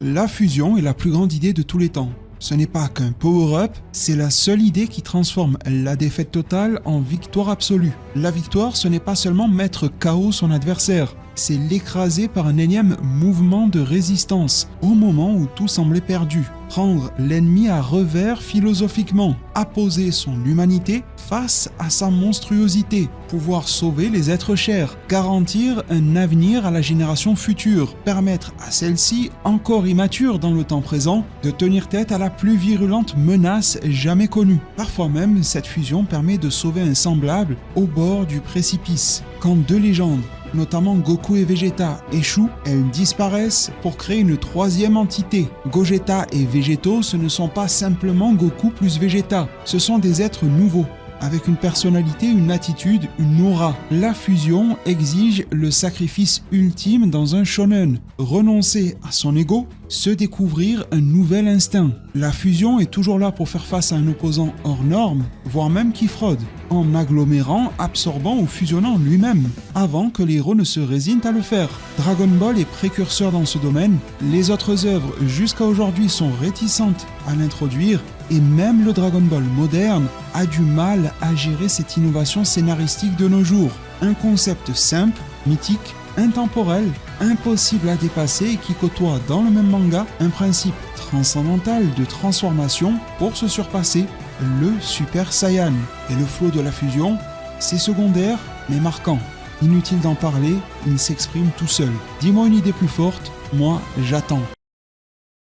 La fusion est la plus grande idée de tous les temps. Ce n'est pas qu'un power-up, c'est la seule idée qui transforme la défaite totale en victoire absolue. La victoire, ce n'est pas seulement mettre KO son adversaire, c'est l'écraser par un énième mouvement de résistance, au moment où tout semblait perdu. Prendre l'ennemi à revers philosophiquement, apposer son humanité face à sa monstruosité, pouvoir sauver les êtres chers, garantir un avenir à la génération future, permettre à celle-ci, encore immature dans le temps présent, de tenir tête à la plus virulente menace jamais connue. Parfois même, cette fusion permet de sauver un semblable au bord du précipice. Quand deux légendes, notamment Goku et Vegeta, échouent, elles disparaissent pour créer une troisième entité. Gogeta et Végéto, ce ne sont pas simplement Goku plus Vegeta, ce sont des êtres nouveaux, avec une personnalité, une attitude, une aura. La fusion exige le sacrifice ultime dans un shonen. Renoncer à son ego, se découvrir un nouvel instinct. La fusion est toujours là pour faire face à un opposant hors norme, voire même qui fraude, en agglomérant, absorbant ou fusionnant lui-même, avant que les héros ne se résignent à le faire. Dragon Ball est précurseur dans ce domaine, les autres œuvres jusqu'à aujourd'hui sont réticentes à l'introduire, et même le Dragon Ball moderne a du mal à gérer cette innovation scénaristique de nos jours. Un concept simple, mythique, intemporel, impossible à dépasser et qui côtoie dans le même manga un principe transcendantal de transformation pour se surpasser, le Super Saiyan. Et le flow de la fusion, c'est secondaire mais marquant. Inutile d'en parler, il s'exprime tout seul. Dis-moi une idée plus forte, moi j'attends.